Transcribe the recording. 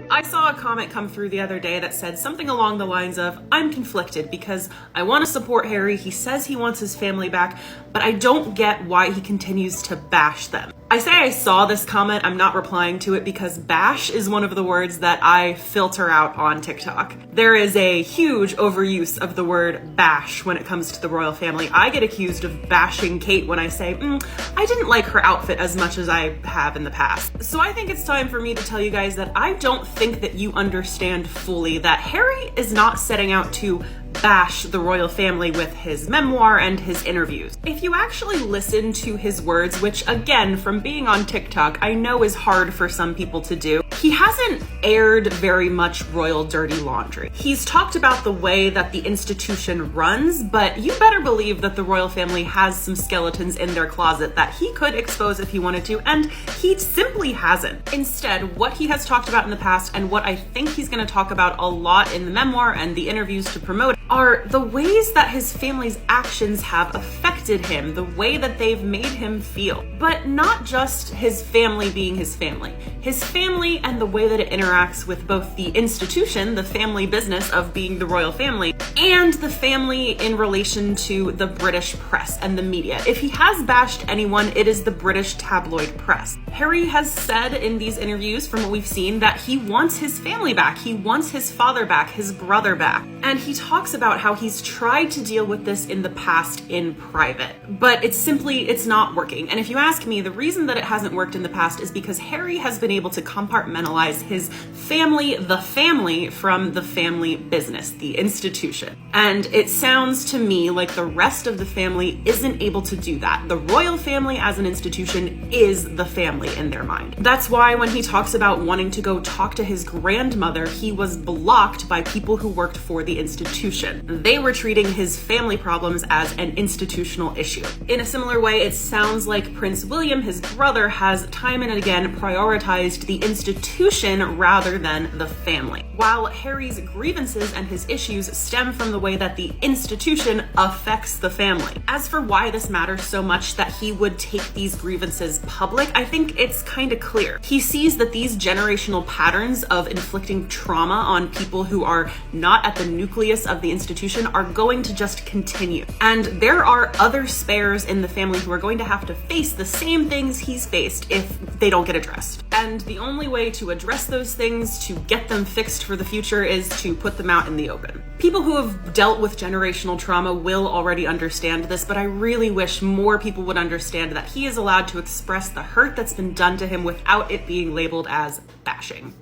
I saw a comment come through the other day that said something along the lines of, I'm conflicted because I want to support Harry, he says he wants his family back, but I don't get why he continues to bash them. I say I saw this comment, I'm not replying to it because bash is one of the words that I filter out on TikTok. There is a huge overuse of the word bash when it comes to the royal family. I get accused of bashing Kate when I say, I didn't like her outfit as much as I have in the past. So I think it's time for me to tell you guys that I don't think that you understand fully that Harry is not setting out to bash the royal family with his memoir and his interviews. If you actually listen to his words, which again, from being on TikTok, I know is hard for some people to do, he hasn't aired very much royal dirty laundry. He's talked about the way that the institution runs, but you better believe that the royal family has some skeletons in their closet that he could expose if he wanted to, and he simply hasn't. Instead, what he has talked about in the past and what I think he's going to talk about a lot in the memoir and the interviews to promote are the ways that his family's actions have affected him, the way that they've made him feel. But not just his family being his family and the way that it interacts with both the institution, the family business of being the royal family, and the family in relation to the British press and the media. If he has bashed anyone, it is the British tabloid press. Harry has said in these interviews, from what we've seen, that he wants his family back. He wants his father back, his brother back. And he talks about how he's tried to deal with this in the past in private, but it's not working. And if you ask me, the reason that it hasn't worked in the past is because Harry has been able to compartmentalize his family, the family, from the family business, the institution. And it sounds to me like the rest of the family isn't able to do that. The royal family as an institution is the family in their mind. That's why when he talks about wanting to go talk to his grandmother, he was blocked by people who worked for the institution. They were treating his family problems as an institutional issue. In a similar way, it sounds like Prince William, his brother, has time and again prioritized the institution rather than the family. While Harry's grievances and his issues stem from the way that the institution affects the family. As for why this matters so much that he would take these grievances public, I think it's kind of clear. He sees that these generational patterns of inflicting trauma on people who are not at the nucleus of the institution are going to just continue. And there are other spares in the family who are going to have to face the same things he's faced if they don't get addressed. And the only way to address those things, to get them fixed for the future, is to put them out in the open. People who have dealt with generational trauma will already understand this, but I really wish more people would understand that he is allowed to express the hurt that's been done to him without it being labeled as bashing.